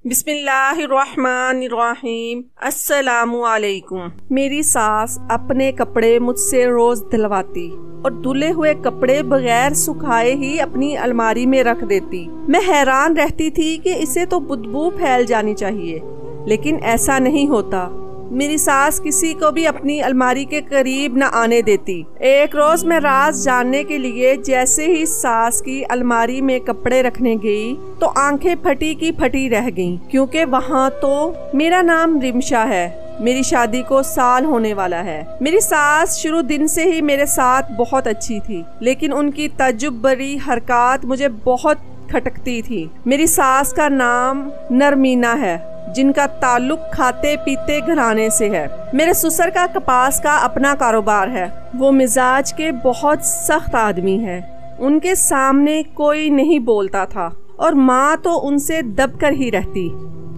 बिस्मिल्लाहिर्रहमानिर्रहीम। अस्सलामुअलैकुम। मेरी सास अपने कपड़े मुझसे रोज धुलवाती और धुले हुए कपड़े बगैर सुखाए ही अपनी अलमारी में रख देती। मैं हैरान रहती थी कि इसे तो बदबू फैल जानी चाहिए, लेकिन ऐसा नहीं होता। मेरी सास किसी को भी अपनी अलमारी के करीब न आने देती। एक रोज मैं राज जानने के लिए जैसे ही सास की अलमारी में कपड़े रखने गई तो आंखें फटी की फटी रह गईं, क्योंकि वहाँ तो मेरा नाम रिमशा है। मेरी शादी को साल होने वाला है। मेरी सास शुरू दिन से ही मेरे साथ बहुत अच्छी थी, लेकिन उनकी तजुब भरी हरकत मुझे बहुत खटकती थी। मेरी सास का नाम नरमीना है, जिनका ताल्लुक खाते पीते घराने से है। मेरे ससुर का कपास का अपना कारोबार है। वो मिजाज के बहुत सख्त आदमी है। उनके सामने कोई नहीं बोलता था और माँ तो उनसे दब कर ही रहती।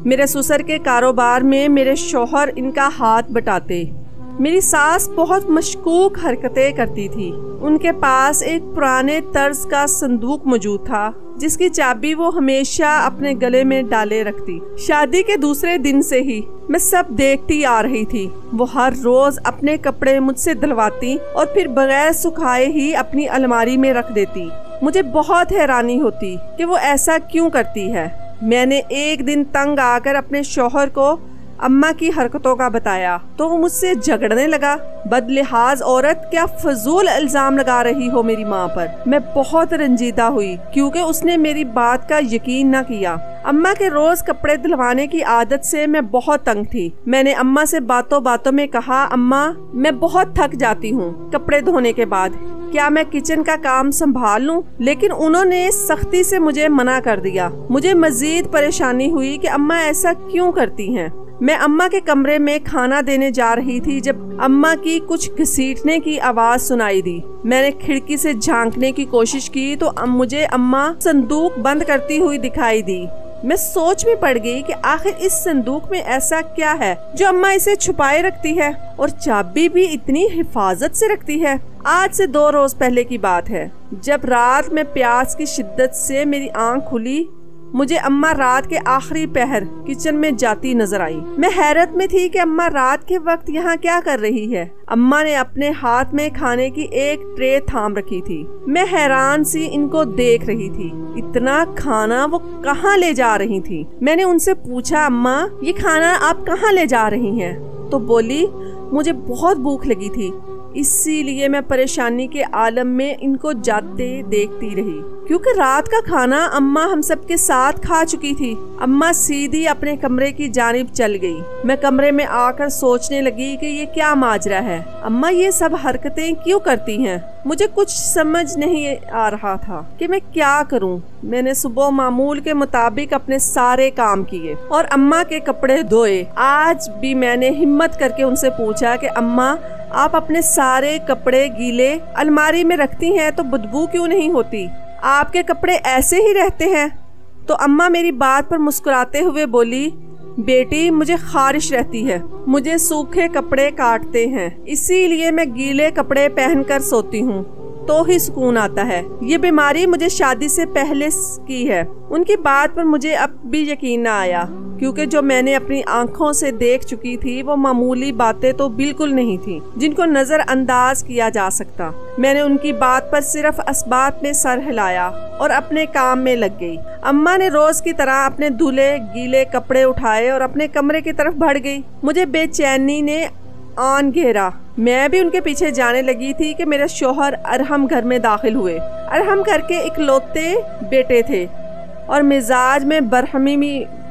मेरे ससुर के कारोबार में मेरे शौहर इनका हाथ बटाते। मेरी सास बहुत मशकूक हरकतें करती थी। उनके पास एक पुराने तर्ज का संदूक मौजूद था, जिसकी चाबी वो हमेशा अपने गले में डाले रखती। शादी के दूसरे दिन से ही मैं सब देखती आ रही थी। वो हर रोज अपने कपड़े मुझसे धुलवाती और फिर बगैर सुखाए ही अपनी अलमारी में रख देती। मुझे बहुत हैरानी होती कि वो ऐसा क्यों करती है। मैंने एक दिन तंग आकर अपने शौहर को अम्मा की हरकतों का बताया तो वो मुझसे झगड़ने लगा। बदलिहाज औरत, क्या फजूल इल्जाम लगा रही हो मेरी माँ पर। मैं बहुत रंजीदा हुई क्योंकि उसने मेरी बात का यकीन न किया। अम्मा के रोज कपड़े धुलवाने की आदत से मैं बहुत तंग थी। मैंने अम्मा से बातों बातों में कहा, अम्मा मैं बहुत थक जाती हूँ कपड़े धोने के बाद, क्या मैं किचन का काम संभाल लूं? लेकिन उन्होंने सख्ती से मुझे मना कर दिया। मुझे मजीद परेशानी हुई कि अम्मा ऐसा क्यों करती हैं। मैं अम्मा के कमरे में खाना देने जा रही थी जब अम्मा की कुछ घसीटने की आवाज सुनाई दी। मैंने खिड़की से झांकने की कोशिश की तो मुझे अम्मा संदूक बंद करती हुई दिखाई दी। मैं सोच में पड़ गई कि आखिर इस संदूक में ऐसा क्या है जो अम्मा इसे छुपाए रखती है और चाबी भी इतनी हिफाजत से रखती है। आज से 2 रोज पहले की बात है, जब रात में प्यास की शिद्दत से मेरी आंख खुली। मुझे अम्मा रात के आखिरी पहर किचन में जाती नजर आई। मैं हैरत में थी कि अम्मा रात के वक्त यहाँ क्या कर रही है। अम्मा ने अपने हाथ में खाने की एक ट्रे थाम रखी थी। मैं हैरान सी इनको देख रही थी। इतना खाना वो कहाँ ले जा रही थी। मैंने उनसे पूछा, अम्मा ये खाना आप कहाँ ले जा रही हैं? तो बोली, मुझे बहुत भूख लगी थी, इसीलिए मैं परेशानी के आलम में इनको जाते देखती रही, क्योंकि रात का खाना अम्मा हम सब के साथ खा चुकी थी। अम्मा सीधी अपने कमरे की जानिब चल गई। मैं कमरे में आकर सोचने लगी कि ये क्या माजरा है। अम्मा ये सब हरकतें क्यों करती हैं? मुझे कुछ समझ नहीं आ रहा था कि मैं क्या करूं। मैंने सुबह मामूल के मुताबिक अपने सारे काम किए और अम्मा के कपड़े धोए। आज भी मैंने हिम्मत करके उनसे पूछा कि अम्मा आप अपने सारे कपड़े गीले अलमारी में रखती हैं तो बदबू क्यों नहीं होती? आपके कपड़े ऐसे ही रहते हैं? तो अम्मा मेरी बात पर मुस्कुराते हुए बोली, बेटी मुझे खारिश रहती है, मुझे सूखे कपड़े काटते हैं, इसीलिए मैं गीले कपड़े पहनकर सोती हूँ तो ही सुकून आता है। ये बीमारी मुझे शादी से पहले की है। उनकी बात पर मुझे अब भी यकीन न आया, क्योंकि जो मैंने अपनी आंखों से देख चुकी थी वो मामूली बातें तो बिल्कुल नहीं थी जिनको नजरअंदाज किया जा सकता। मैंने उनकी बात पर सिर्फ असबात में सर हिलाया और अपने काम में लग गई। अम्मा ने रोज की तरह अपने धुले गीले कपड़े उठाए और अपने कमरे की तरफ बढ़ गई। मुझे बेचैनी ने आन घेरा। मैं भी उनके पीछे जाने लगी थी कि मेरे शौहर अरहम घर में दाखिल हुए। अरहम घर के इकलौते बेटे थे और मिजाज में बरहमी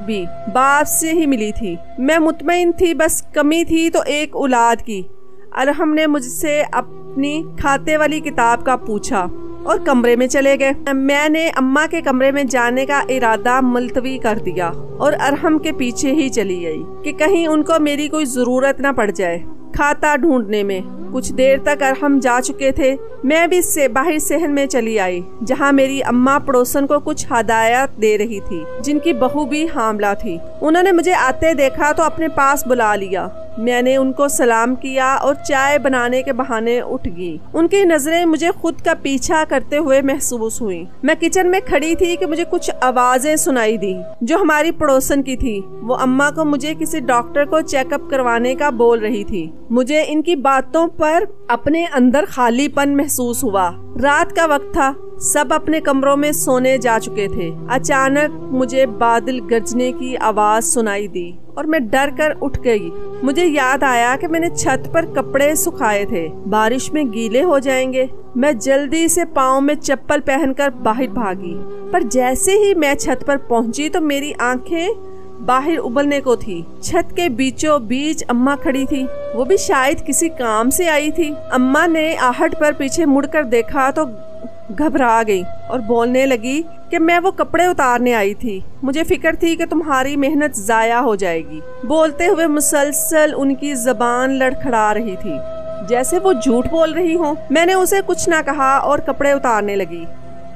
भी बाप से ही मिली थी। मैं मुतमईन थी, बस कमी थी तो एक औलाद की। अरहम ने मुझसे अपनी खाते वाली किताब का पूछा और कमरे में चले गए। मैंने अम्मा के कमरे में जाने का इरादा मुलतवी कर दिया और अरहम के पीछे ही चली गई कि कहीं उनको मेरी कोई जरूरत न पड़ जाए। खाता ढूंढने में کچھ دیر تک ارحم جا چکے تھے، میں بھی باہر صحن میں چلی آئی، جہاں میری اماں پڑوسن کو کچھ ہدایات دے رہی تھی، جن کی بہو بھی حاملہ تھی۔ انہوں نے مجھے آتے دیکھا تو اپنے پاس بلا لیا۔ میں نے ان کو سلام کیا اور چائے بنانے کے بہانے اٹھ گئی۔ ان کی نظریں مجھے خود کا پیچھا کرتے ہوئے محسوس ہوئیں۔ میں کچن میں کھڑی تھی کہ مجھے کچھ آوازیں سنائی دی جو ہماری پڑوسن کی تھی۔ وہ اماں کو مجھے کسی ڈاکٹر کو چیک اپ کروانے کا بول رہی تھی۔ مجھے ان کی باتوں پر اپنے اندر خالی پن محسوس ہوا۔ رات کا وقت تھا، سب اپنے کمروں میں سونے جا چکے تھے۔ اچانک مجھے بادل گرجنے کی آواز سنائی دی اور میں ڈر کر اٹھ گئی۔ مجھے یاد آیا کہ میں نے چھت پر کپڑے سکھائے تھے، بارش میں گیلے ہو جائیں گے۔ میں جلدی سے پاؤں میں چپل پہن کر باہر بھاگی، پر جیسے ہی میں چھت پر پہنچی تو میری آنکھیں باہر ابلنے کو تھی۔ چھت کے بیچوں بیچ اماں کھڑی تھی، وہ بھی شاید کسی کام سے آئی تھی۔ اماں نے آہٹ پر پیچھے مڑ کر دیکھا تو گھبرا گئی اور بولنے لگی کہ میں وہ کپڑے اتارنے آئی تھی، مجھے فکر تھی کہ تمہاری محنت ضائع ہو جائے گی۔ بولتے ہوئے مسلسل ان کی زبان لڑکھڑا رہی تھی، جیسے وہ جھوٹ بول رہی ہوں۔ میں نے اسے کچھ نہ کہا اور کپڑے اتارنے لگی۔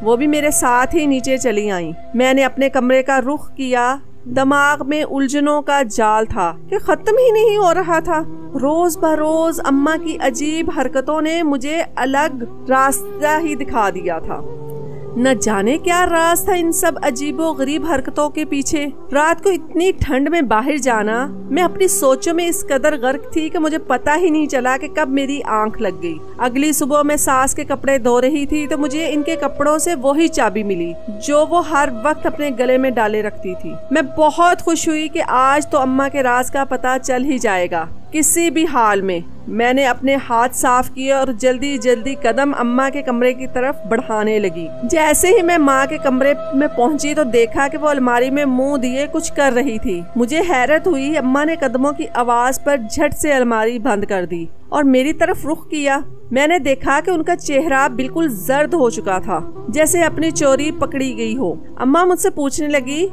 وہ بھی میرے ساتھ ہی نیچے چلی آئیں۔ میں نے اپنے کمرے کا رخ کیا۔ دماغ میں الجھنوں کا جال تھا کہ ختم ہی نہیں ہو رہا تھا۔ روز بروز اماں کی عجیب حرکتوں نے مجھے الگ راستہ ہی دکھا دیا تھا۔ نہ جانے کیا راز تھا ان سب عجیب و غریب حرکتوں کے پیچھے۔ رات کو اتنی ٹھنڈ میں باہر جانا، میں اپنی سوچوں میں اس قدر غرق تھی کہ مجھے پتہ ہی نہیں چلا کہ کب میری آنکھ لگ گئی۔ اگلی صبح میں ساس کے کپڑے دھو رہی تھی تو مجھے ان کے کپڑوں سے وہی چابی ملی جو وہ ہر وقت اپنے گلے میں ڈالے رکھتی تھی۔ میں بہت خوش ہوئی کہ آج تو اماں کے راز کا پتہ چل ہی جائے گا کسی بھی حال میں۔ میں نے اپنے ہاتھ صاف کیے اور جلدی جلدی قدم اماں کے کمرے کی طرف بڑھانے لگی۔ جیسے ہی میں ماں کے کمرے میں پہنچی تو دیکھا کہ وہ الماری میں منہ دیے کچھ کر رہی تھی۔ مجھے حیرت ہوئی۔ اماں نے قدموں کی آواز پر جھٹ سے الماری بند کر دی اور میری طرف رخ کیا۔ میں نے دیکھا کہ ان کا چہرہ بالکل زرد ہو چکا تھا، جیسے اپنی چوری پکڑی گئی ہو۔ اماں مجھ سے پوچھنے لگی،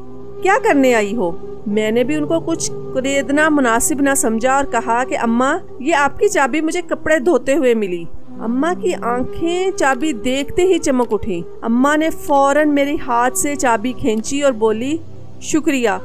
کیا کرنے آئی ہو؟ میں نے بھی ان کو کچھ خریدنا مناسب نہ سمجھا اور کہا کہ اماں، یہ آپ کی چابی مجھے کپڑے دھوتے ہوئے ملی۔ اماں کی آنکھیں چابی دیکھتے ہی چمک اٹھی۔ اماں نے فوراً میری ہاتھ سے چابی کھینچی اور بولی، شکریہ۔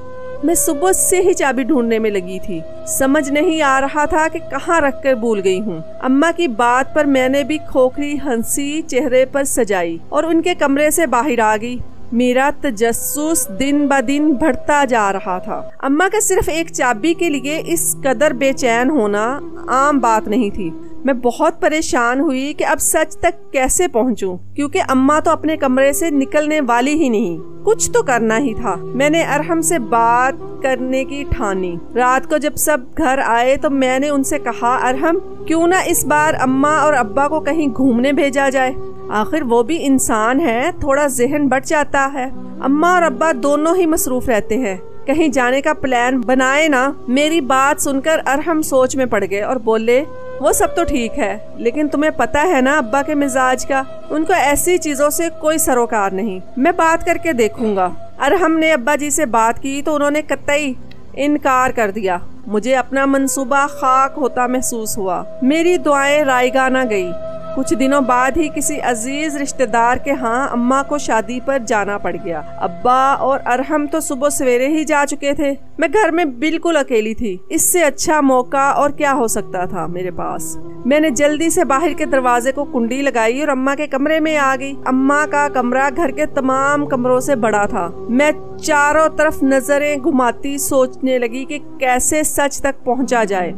میں صبح سے ہی چابی ڈھونڈنے میں لگی تھی، سمجھ نہیں آ رہا تھا کہ کہاں رکھ کر بھول گئی ہوں۔ اماں کی بات پر میں نے بھی کھوکھلی ہنسی چہرے پر سجائی اور ان کے کمرے سے باہر آ گئی۔ میرا تجسس دن بہ دن بڑھتا جا رہا تھا۔ اماں کا صرف ایک چابی کے لیے اس قدر بے چین ہونا عام بات نہیں تھی۔ میں بہت پریشان ہوئی کہ اب سچ تک کیسے پہنچوں، کیونکہ اماں تو اپنے کمرے سے نکلنے والی ہی نہیں۔ کچھ تو کرنا ہی تھا۔ میں نے ارحم سے بات کرنے کی ٹھانی۔ رات کو جب سب گھر آئے تو میں نے ان سے کہا، ارحم، کیوں نہ اس بار اماں اور ابا کو کہیں گھومنے بھیجا جائے؟ آخر وہ بھی انسان ہے، تھوڑا ذہن بڑھ جاتا ہے۔ اماں اور ابا دونوں ہی مصروف رہتے ہیں، کہیں جانے کا پلان بنائے نا۔ میری بات سن کر ارحم سوچ میں پڑ گئے اور بولے، وہ سب تو ٹھیک ہے، لیکن تمہیں پتہ ہے نا ابا کے مزاج کا، ان کو ایسی چیزوں سے کوئی سروکار نہیں۔ میں بات کر کے دیکھوں گا۔ ارحم نے ابا جی سے بات کی تو انہوں نے قطعی انکار کر دیا۔ مجھے اپنا منصوبہ خاک ہوتا محسوس ہوا۔ میری دعائیں رائگاں نہ گئی۔ کچھ دنوں بعد ہی کسی عزیز رشتہ دار کے ہاں اماں کو شادی پر جانا پڑ گیا۔ ابا اور ارحم تو صبح سویرے ہی جا چکے تھے۔ میں گھر میں بالکل اکیلی تھی۔ اس سے اچھا موقع اور کیا ہو سکتا تھا میرے پاس۔ میں نے جلدی سے باہر کے دروازے کو کنڈی لگائی اور اماں کے کمرے میں آ گئی۔ اماں کا کمرہ گھر کے تمام کمروں سے بڑا تھا۔ میں چاروں طرف نظریں گھماتی سوچنے لگی کہ کیسے سچ تک پہنچا جائے۔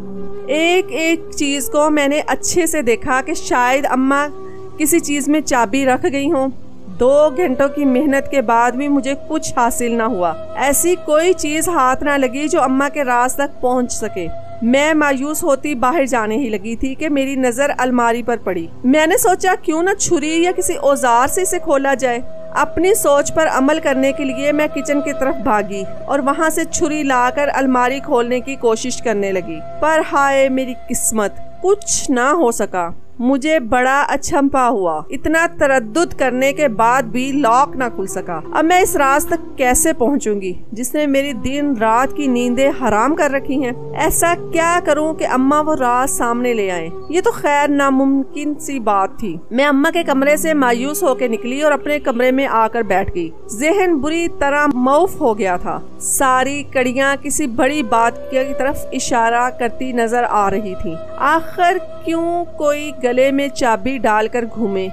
ایک ایک چیز کو میں نے اچھے سے دیکھا کہ شاید اماں کسی چیز میں چابی رکھ گئی ہوں۔ 2 گھنٹوں کی محنت کے بعد بھی مجھے کچھ حاصل نہ ہوا۔ ایسی کوئی چیز ہاتھ نہ لگی جو اماں کے راز تک پہنچ سکے۔ میں مایوس ہوتی باہر جانے ہی لگی تھی کہ میری نظر الماری پر پڑی۔ میں نے سوچا کیوں نہ چھری یا کسی اوزار سے اسے کھولا جائے۔ اپنی سوچ پر عمل کرنے کے لیے میں کچن کی طرف بھاگی اور وہاں سے چھری لا کر الماری کھولنے کی کوشش کرنے لگی، پر ہائے میری قسمت، کچھ نہ ہو سکا۔ मुझे बड़ा अचंभा हुआ। इतना तरद्दुद करने के बाद भी लॉक ना खुल सका। अब मैं इस राज तक कैसे पहुंचूंगी जिसने मेरी दिन रात की नींदें हराम कर रखी हैं? ऐसा क्या करूं कि अम्मा वो राज सामने ले आए? ये तो खैर नामुमकिन सी बात थी। मैं अम्मा के कमरे से मायूस होकर निकली और अपने कमरे में आकर बैठ गई। ज़हन बुरी तरह मौफ हो गया था। सारी कड़ियां किसी बड़ी बात की तरफ इशारा करती नजर आ रही थी। आखिर क्यों कोई गले में चाबी डालकर घूमे?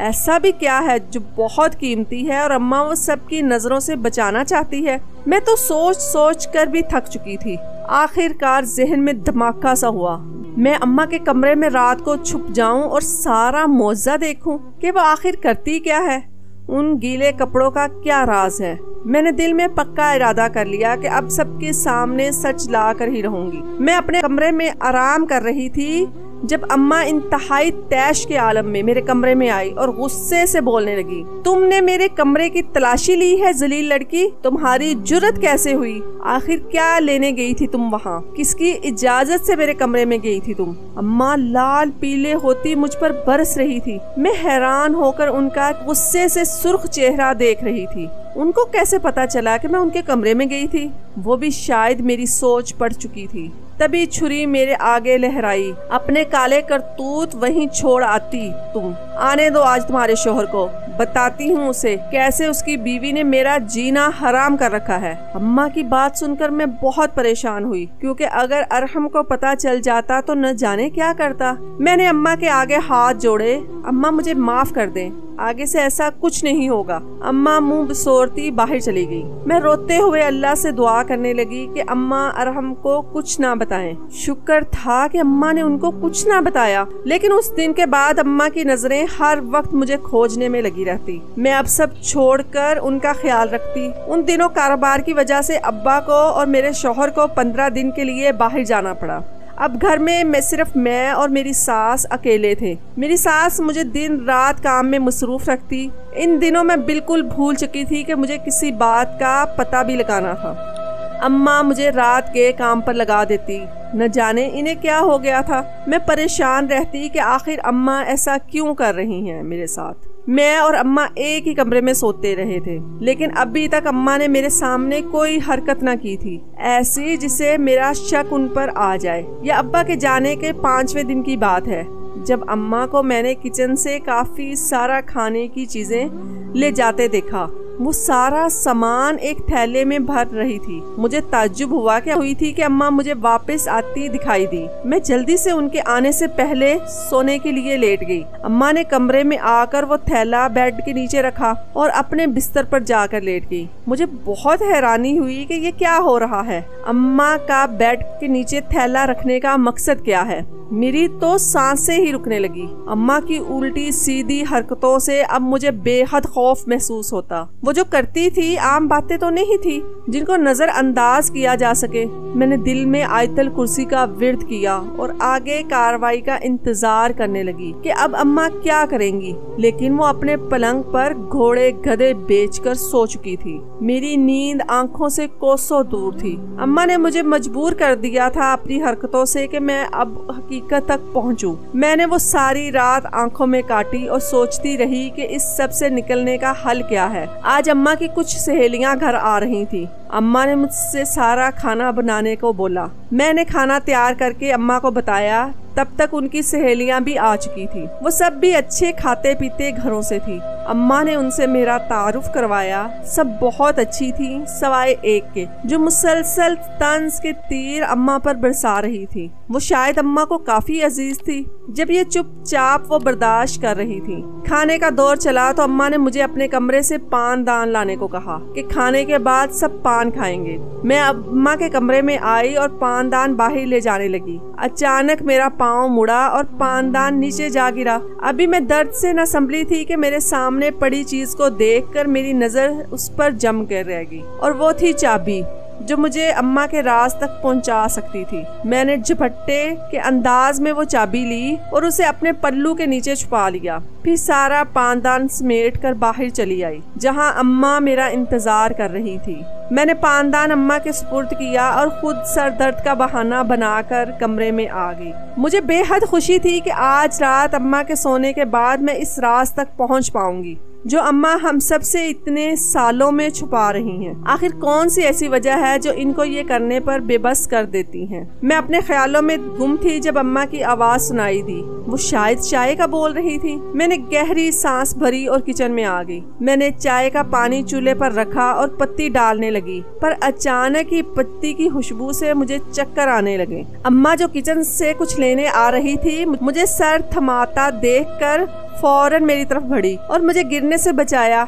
ऐसा भी क्या है जो बहुत कीमती है और अम्मा वो सबकी नजरों से बचाना चाहती है? मैं तो सोच सोच कर भी थक चुकी थी। आखिरकार जहन में धमाका सा हुआ। मैं अम्मा के कमरे में रात को छुप जाऊं और सारा मौजा देखूं कि वो आखिर करती क्या है। उन गीले कपड़ों का क्या राज है? मैंने दिल में पक्का इरादा कर लिया कि अब सबके सामने सच ला कर ही रहूंगी। मैं अपने कमरे में आराम कर रही थी जब अम्मा इंतहाई तैश के आलम में मेरे कमरे में आई और गुस्से से बोलने लगी, तुमने मेरे कमरे की तलाशी ली है जलील लड़की? तुम्हारी जुर्रत कैसे हुई? आखिर क्या लेने गई थी तुम वहाँ? किसकी इजाजत से मेरे कमरे में गई थी तुम? अम्मा लाल पीले होती मुझ पर बरस रही थी। मैं हैरान होकर उनका गुस्से से सुर्ख चेहरा देख रही थी। उनको कैसे पता चला कि मैं उनके कमरे में गई थी? वो भी शायद मेरी सोच पड़ चुकी थी। तभी छुरी मेरे आगे लहराई। अपने काले करतूत वहीं छोड़ आती तुम। आने दो आज तुम्हारे शोहर को, बताती हूँ उसे कैसे उसकी बीवी ने मेरा जीना हराम कर रखा है। अम्मा की बात सुनकर मैं बहुत परेशान हुई, क्योंकि अगर अरहम को पता चल जाता तो न जाने क्या करता। मैंने अम्मा के आगे हाथ जोड़े। अम्मा मुझे माफ कर दें, आगे से ऐसा कुछ नहीं होगा। अम्मा मुंह बसोरती बाहर चली गई। मैं रोते हुए अल्लाह से दुआ करने लगी कि अम्मा अरहम को कुछ ना बताएं। शुक्र था कि अम्मा ने उनको कुछ ना बताया, लेकिन उस दिन के बाद अम्मा की नजरें हर वक्त मुझे खोजने में लगी रहती। मैं अब सब छोड़कर उनका ख्याल रखती। उन दिनों कारोबार की वजह से अब्बा को और मेरे शौहर को 15 दिन के लिए बाहर जाना पड़ा। अब घर में सिर्फ मैं और मेरी सास अकेले थे। मेरी सास मुझे दिन रात काम में मसरूफ रखती। इन दिनों मैं बिल्कुल भूल चुकी थी कि मुझे किसी बात का पता भी लगाना था। अम्मा मुझे रात के काम पर लगा देती। न जाने इन्हें क्या हो गया था। मैं परेशान रहती कि आखिर अम्मा ऐसा क्यों कर रही हैं मेरे साथ। मैं और अम्मा एक ही कमरे में सोते रहे थे, लेकिन अभी तक अम्मा ने मेरे सामने कोई हरकत ना की थी, ऐसी जिसे मेरा शक उन पर आ जाए। यह अब्बा के जाने के 5वें दिन की बात है, जब अम्मा को मैंने किचन से काफी सारा खाने की चीजें ले जाते देखा। वो सारा सामान एक थैले में भर रही थी। मुझे ताज्जुब हुआ क्या हुई थी कि अम्मा मुझे वापस आती दिखाई दी। मैं जल्दी से उनके आने से पहले सोने के लिए लेट गई। अम्मा ने कमरे में आकर वो थैला बेड के नीचे रखा और अपने बिस्तर पर जाकर लेट गई। मुझे बहुत हैरानी हुई कि ये क्या हो रहा है। अम्मा का बेड के नीचे थैला रखने का मकसद क्या है? मेरी तो सांसें ही रुकने लगी। अम्मा की उल्टी सीधी हरकतों से अब मुझे बेहद खौफ महसूस होता। वो जो करती थी आम बातें तो नहीं थी जिनको नजर अंदाज किया जा सके। मैंने दिल में आयतल कुर्सी का विर्द किया और आगे कार्रवाई का इंतजार करने लगी कि अब अम्मा क्या करेंगी। लेकिन वो अपने पलंग पर घोड़े गधे बेचकर सो चुकी थी। मेरी नींद आंखों से कोसों दूर थी। अम्मा ने मुझे मजबूर कर दिया था अपनी हरकतों से कि मैं अब हकीकत तक पहुंचूं। मैंने वो सारी रात आंखों में काटी और सोचती रही कि इस सब से निकलने का हल क्या है। आज अम्मा की कुछ सहेलियां घर आ रही थी। अम्मा ने मुझसे सारा खाना बनाने को बोला। मैंने खाना तैयार करके अम्मा को बताया। तब तक उनकी सहेलियां भी आ चुकी थी। वो सब भी अच्छे खाते पीते घरों से थी। अम्मा ने उनसे मेरा तारुफ करवाया। सब बहुत अच्छी थी सवाए एक के, जो मुसलसल तंज के तीर अम्मा पर बरसा रही थी। वो शायद अम्मा को काफी अजीज थी, जब ये चुपचाप वो बर्दाश्त कर रही थी। खाने का दौर चला तो अम्मा ने मुझे अपने कमरे से पान दान लाने को कहा कि खाने के बाद सब पान खाएंगे। मैं अम्मा के कमरे में आई और पान दान बाहर ले जाने लगी। अचानक मेरा पाँव मुड़ा और पानदान नीचे जा गिरा। अभी मैं दर्द से न संभली थी कि मेरे सामने पड़ी चीज को देखकर मेरी नजर उस पर जम कर रह गई, और वो थी चाबी। जो मुझे अम्मा के राज तक पहुंचा सकती थी। मैंने झपट्टे के अंदाज में वो चाबी ली और उसे अपने पल्लू के नीचे छुपा लिया। फिर सारा पानदान समेट कर बाहर चली आई, जहां अम्मा मेरा इंतजार कर रही थी। मैंने पानदान अम्मा के सुपुर्द किया और खुद सर दर्द का बहाना बनाकर कमरे में आ गई। मुझे बेहद खुशी थी कि आज रात अम्मा के सोने के बाद मैं इस राज तक पहुंच पाऊंगी जो अम्मा हम सब से इतने सालों में छुपा रही हैं। आखिर कौन सी ऐसी वजह है जो इनको ये करने पर बेबस कर देती हैं। मैं अपने ख्यालों में गुम थी जब अम्मा की आवाज सुनाई दी। वो शायद चाय का बोल रही थी। मैंने गहरी सांस भरी और किचन में आ गई। मैंने चाय का पानी चूल्हे पर रखा और पत्ती डालने लगी, पर अचानक ही पत्ती की खुशबू से मुझे चक्कर आने लगे। अम्मा जो किचन से कुछ लेने आ रही थी, मुझे सर थमाता देखकर फौरन मेरी तरफ बढ़ी और मुझे गिरने से बचाया।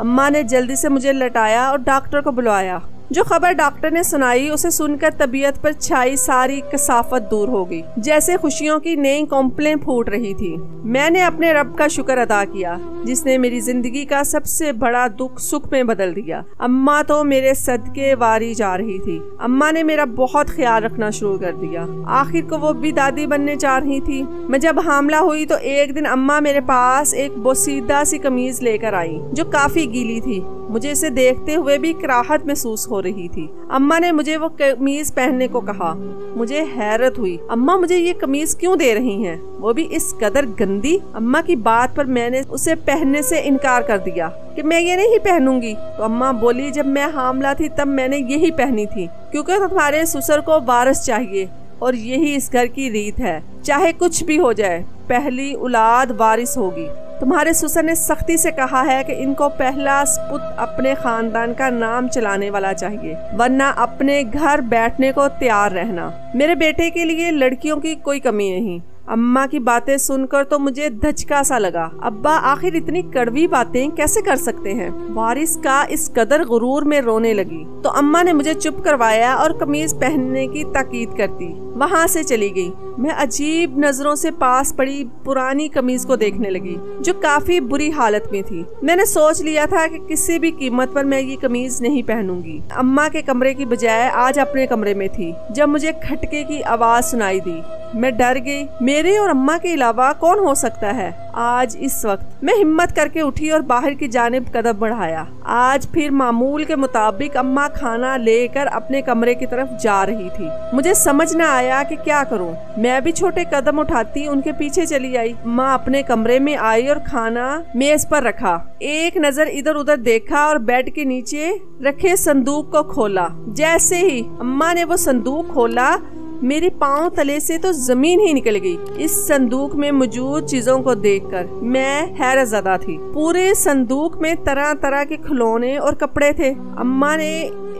अम्मा ने जल्दी से मुझे लटाया और डॉक्टर को बुलवाया। जो खबर डॉक्टर ने सुनाई उसे सुनकर तबीयत पर छाई सारी कसाफत दूर हो गई, जैसे खुशियों की नई कॉम्प्लें फूट रही थी। मैंने अपने रब का शुक्र अदा किया जिसने मेरी जिंदगी का सबसे बड़ा दुख सुख में बदल दिया। अम्मा तो मेरे सदके वारी जा रही थी। अम्मा ने मेरा बहुत ख्याल रखना शुरू कर दिया। आखिर को वो भी दादी बनने जा रही थी। मैं जब हामला हुई तो एक दिन अम्मा मेरे पास एक बोसीदा सी कमीज लेकर आई जो काफी गीली थी। मुझे इसे देखते हुए भी कराहत महसूस हो रही थी। अम्मा ने मुझे वो कमीज पहनने को कहा। मुझे हैरत हुई, अम्मा मुझे ये कमीज क्यों दे रही हैं, वो भी इस कदर गंदी। अम्मा की बात पर मैंने उसे पहनने से इनकार कर दिया कि मैं ये नहीं पहनूंगी। तो अम्मा बोली, जब मैं हामला थी तब मैंने यही पहनी थी, क्योंकि तुम्हारे ससुर को वारिस चाहिए और यही इस घर की रीत है। चाहे कुछ भी हो जाए, पहली औलाद वारिस होगी। तुम्हारे ससुर ने सख्ती से कहा है कि इनको पहला सपुत अपने खानदान का नाम चलाने वाला चाहिए, वरना अपने घर बैठने को तैयार रहना। मेरे बेटे के लिए लड़कियों की कोई कमी नहीं। अम्मा की बातें सुनकर तो मुझे धचका सा लगा। अब्बा आखिर इतनी कड़वी बातें कैसे कर सकते हैं। वारिस का इस कदर गुरूर में रोने लगी तो अम्मा ने मुझे चुप करवाया और कमीज पहनने की ताकीद करती वहाँ से चली गई। मैं अजीब नजरों से पास पड़ी पुरानी कमीज को देखने लगी जो काफी बुरी हालत में थी। मैंने सोच लिया था कि किसी भी कीमत पर मैं ये कमीज नहीं पहनूंगी। अम्मा के कमरे की बजाय आज अपने कमरे में थी जब मुझे खटके की आवाज सुनाई दी। मैं डर गई। मेरे और अम्मा के अलावा कौन हो सकता है आज इस वक्त। मैं हिम्मत करके उठी और बाहर की जानिब कदम बढ़ाया। आज फिर मामूल के मुताबिक अम्मा खाना लेकर अपने कमरे की तरफ जा रही थी। मुझे समझ न आया कि क्या करूं। मैं भी छोटे कदम उठाती उनके पीछे चली आई। अम्मा अपने कमरे में आई और खाना मेज पर रखा। एक नजर इधर उधर देखा और बेड के नीचे रखे संदूक को खोला। जैसे ही अम्मा ने वो संदूक खोला, मेरे पांव तले से तो जमीन ही निकल गई। इस संदूक में मौजूद चीजों को देखकर मैं हैरत ज़दा थी। पूरे संदूक में तरह तरह के खिलौने और कपड़े थे। अम्मा ने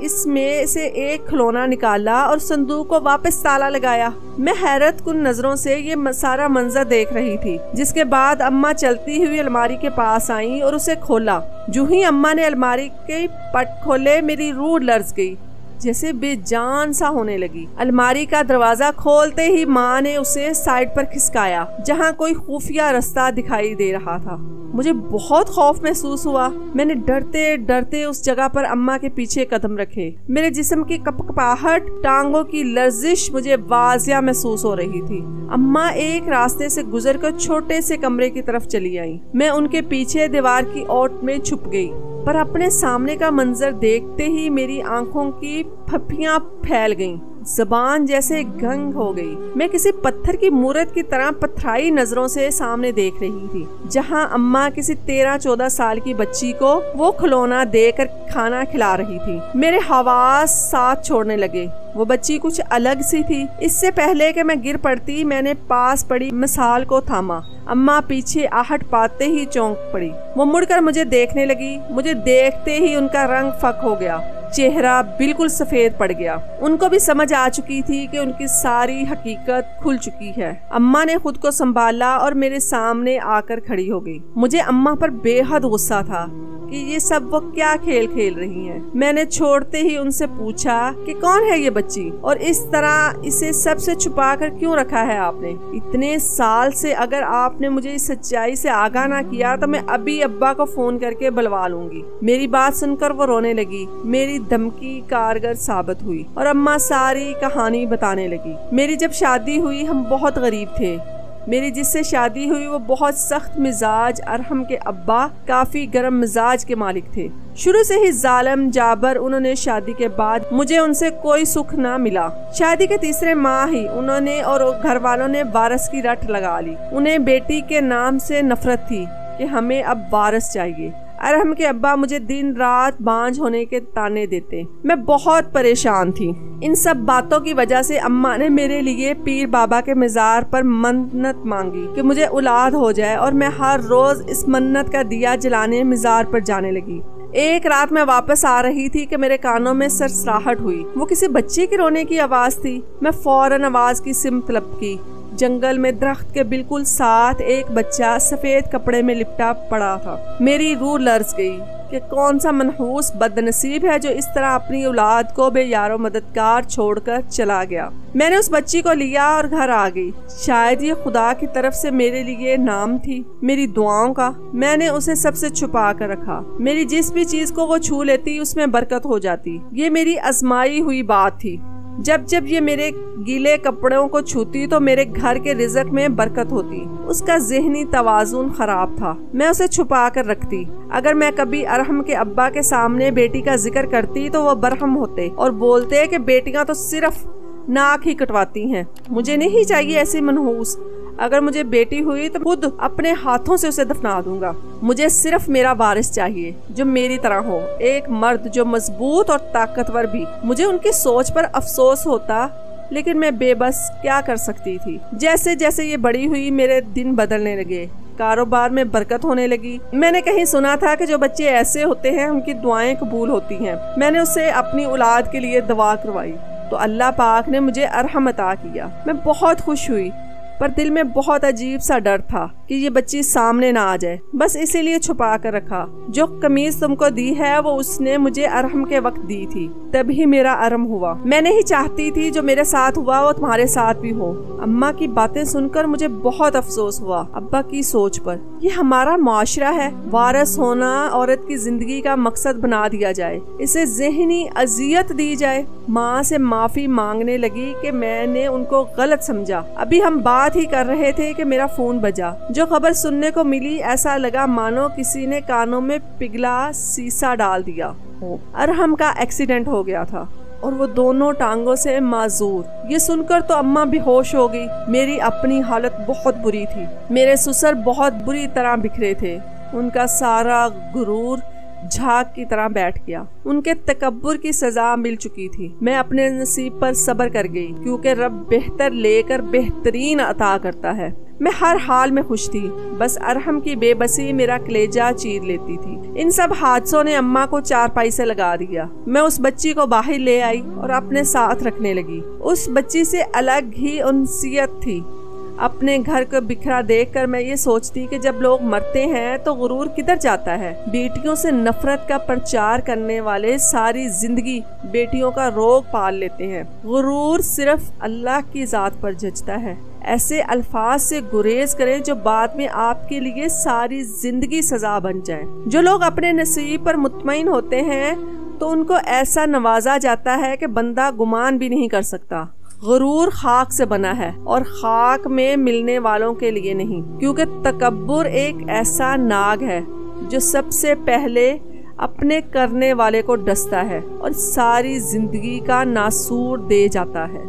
इसमें से एक खिलौना निकाला और संदूक को वापस ताला लगाया। मैं हैरत कुन नजरों से ये सारा मंजर देख रही थी। जिसके बाद अम्मा चलती हुई अलमारी के पास आई और उसे खोला। जो ही अम्मा ने अलमारी के पट खोले, मेरी रूह लर्ज गई, जैसे बेजान सा होने लगी। अलमारी का दरवाजा खोलते ही माँ ने उसे साइड पर खिसकाया जहाँ कोई खुफिया रास्ता दिखाई दे रहा था। मुझे बहुत खौफ महसूस हुआ। मैंने डरते डरते उस जगह पर अम्मा के पीछे कदम रखे। मेरे जिस्म की कपकपाहट, टांगों की लर्जिश मुझे वाजिया महसूस हो रही थी। अम्मा एक रास्ते से गुजरकर छोटे से कमरे की तरफ चली आई। मैं उनके पीछे दीवार की ओट में छुप गई, पर अपने सामने का मंजर देखते ही मेरी आंखों की फफियां फैल गईं। ज़बान जैसे गंग हो गई। मैं किसी पत्थर की मूरत की तरह पथराई नजरों से सामने देख रही थी, जहां अम्मा किसी 13-14 साल की बच्ची को वो खिलौना देकर खाना खिला रही थी। मेरे हवास साथ छोड़ने लगे। वो बच्ची कुछ अलग सी थी। इससे पहले कि मैं गिर पड़ती, मैंने पास पड़ी मिसाल को थामा। अम्मा पीछे आहट पाते ही चौंक पड़ी। वो मुड़कर मुझे देखने लगी। मुझे देखते ही उनका रंग फक हो गया, चेहरा बिल्कुल सफेद पड़ गया। उनको भी समझ आ चुकी थी कि उनकी सारी हकीकत खुल चुकी है। अम्मा ने खुद को संभाला और मेरे सामने आकर खड़ी हो गई। मुझे अम्मा पर बेहद गुस्सा था कि ये सब वो क्या खेल खेल रही हैं। मैंने छोड़ते ही उनसे पूछा कि कौन है ये बच्ची और इस तरह इसे सबसे छुपा कर क्यों रखा है आपने। इतने साल से अगर आपने मुझे इस सच्चाई से आगाह ना किया तो मैं अभी अब्बा को फोन करके बुलवा लूंगी। मेरी बात सुनकर वो रोने लगी। मेरी دھمکی کارگر ثابت ہوئی اور اماں ساری کہانی بتانے لگی۔ میری جب شادی ہوئی ہم بہت غریب تھے۔ میری جس سے شادی ہوئی وہ بہت سخت مزاج، ارحم کے ابا کافی گرم مزاج کے مالک تھے، شروع سے ہی ظالم جابر۔ انہوں نے شادی کے بعد مجھے ان سے کوئی سکھ نہ ملا۔ شادی کے تیسرے ماہ ہی انہوں نے اور گھر والوں نے وارث کی رٹ لگا لی۔ انہیں بیٹی کے نام سے نفرت تھی کہ ہمیں اب وارث چاہیے۔ ارحم کے ابا مجھے دن رات بانجھ ہونے کے تانے دیتے۔ میں بہت پریشان تھی۔ ان سب باتوں کی وجہ سے اماں نے میرے لیے پیر بابا کے مزار پر منت مانگی کہ مجھے اولاد ہو جائے، اور میں ہر روز اس منت کا دیا جلانے مزار پر جانے لگی۔ ایک رات میں واپس آ رہی تھی کہ میرے کانوں میں سرسراہٹ ہوئی۔ وہ کسی بچے کے رونے کی آواز تھی۔ میں فوراً آواز کی سمت طلب کی۔ جنگل میں درخت کے بالکل ساتھ ایک بچہ سفید کپڑے میں لپٹا پڑا تھا۔ میری روح لرز گئی کہ کون سا منحوس بد نصیب ہے جو اس طرح اپنی اولاد کو بے یار و مددگار چھوڑ کر چلا گیا۔ میں نے اس بچی کو لیا اور گھر آ گئی۔ شاید یہ خدا کی طرف سے میرے لیے نام تھی، میری دعاؤں کا۔ میں نے اسے سب سے چھپا کر رکھا۔ میری جس بھی چیز کو وہ چھو لیتی اس میں برکت ہو جاتی۔ یہ میری آزمائی ہوئی بات تھی۔ جب جب یہ میرے گیلے کپڑوں کو چھوتی تو میرے گھر کے رزق میں برکت ہوتی۔ اس کا ذہنی توازن خراب تھا۔ میں اسے چھپا کر رکھتی۔ اگر میں کبھی ارحم کے ابا کے سامنے بیٹی کا ذکر کرتی تو وہ برہم ہوتے اور بولتے کہ بیٹیاں تو صرف ناک ہی کٹواتی ہیں۔ مجھے نہیں چاہیے ایسی منحوس۔ اگر مجھے بیٹی ہوئی تو خود اپنے ہاتھوں سے اسے دفنا دوں گا۔ مجھے صرف میرا وارث چاہیے جو میری طرح ہو، ایک مرد جو مضبوط اور طاقتور بھی۔ مجھے ان کی سوچ پر افسوس ہوتا، لیکن میں بے بس کیا کر سکتی تھی۔ جیسے جیسے یہ بڑی ہوئی میرے دن بدلنے لگے، کاروبار میں برکت ہونے لگی۔ میں نے کہیں سنا تھا کہ جو بچے ایسے ہوتے ہیں ان کی دعائیں قبول ہوتی ہیں۔ میں نے اسے اپنی اولاد کے لیے دعا کروائی تو اللہ پاک نے مجھے ارحم عطا کیا۔ میں بہت خوش ہوئی، پر دل میں بہت عجیب سا ڈر تھا کہ یہ بچی سامنے نہ آ جائے۔ بس اسی لیے چھپا کر رکھا۔ جو قمیض تم کو دی ہے وہ اس نے مجھے ارحم کے وقت دی تھی، تبھی میرا ارحم ہوا۔ میں نہیں چاہتی تھی جو میرے ساتھ ہوا وہ تمہارے ساتھ بھی ہو۔ اماں کی باتیں سن کر مجھے بہت افسوس ہوا ابا کی سوچ پر۔ یہ ہمارا معاشرہ ہے، وارث ہونا عورت کی زندگی کا مقصد بنا دیا جائے، اسے ذہنی اذیت دی جائے۔ ماں سے معافی مانگنے لگی کہ میں نے ان کو غلط سمجھا۔ ابھی ہم بات ہی کر رہے تھے کہ میرا فون بجا۔ جو خبر سننے کو ملی ایسا لگا مانو کسی نے کانوں میں پگھلا سیسا ڈال دیا ہو۔ ارحم کا ایکسیڈنٹ ہو گیا تھا اور وہ دونوں ٹانگوں سے معذور۔ یہ سن کر تو اماں بے ہوش ہو گئی۔ میری اپنی حالت بہت بری تھی۔ میرے سسر بہت بری طرح بکھرے تھے۔ ان کا سارا غرور جھاگ کی طرح بیٹھ گیا۔ ان کے تکبر کی سزا مل چکی تھی۔ میں اپنے نصیب پر صبر کر گئی، کیونکہ رب بہتر لے کر بہترین عطا کرتا ہے۔ میں ہر حال میں خوش تھی، بس ارحم کی بے بسی میرا کلیجہ چیر لیتی تھی۔ ان سب حادثوں نے اماں کو چارپائی سے لگا دیا۔ میں اس بچی کو باہر لے آئی اور اپنے ساتھ رکھنے لگی۔ اس بچی سے الگ ہی انسیت تھی۔ اپنے گھر کو بکھرا دیکھ کر میں یہ سوچتی کہ جب لوگ مرتے ہیں تو غرور کدھر جاتا ہے۔ بیٹیوں سے نفرت کا پرچار کرنے والے ساری زندگی بیٹیوں کا روگ پال لیتے ہیں۔ غرور صرف اللہ کی ذات پر جچتا ہے۔ ایسے الفاظ سے گریز کریں جو بعد میں آپ کے لیے ساری زندگی سزا بن جائیں۔ جو لوگ اپنے نصیب پر مطمئن ہوتے ہیں تو ان کو ایسا نوازا جاتا ہے کہ بندہ گمان بھی نہیں کر سکتا۔ غرور خاک سے بنا ہے اور خاک میں ملنے والوں کے لیے نہیں، کیونکہ تکبر ایک ایسا ناگ ہے جو سب سے پہلے اپنے کرنے والے کو ڈستا ہے اور ساری زندگی کا ناسور دے جاتا ہے۔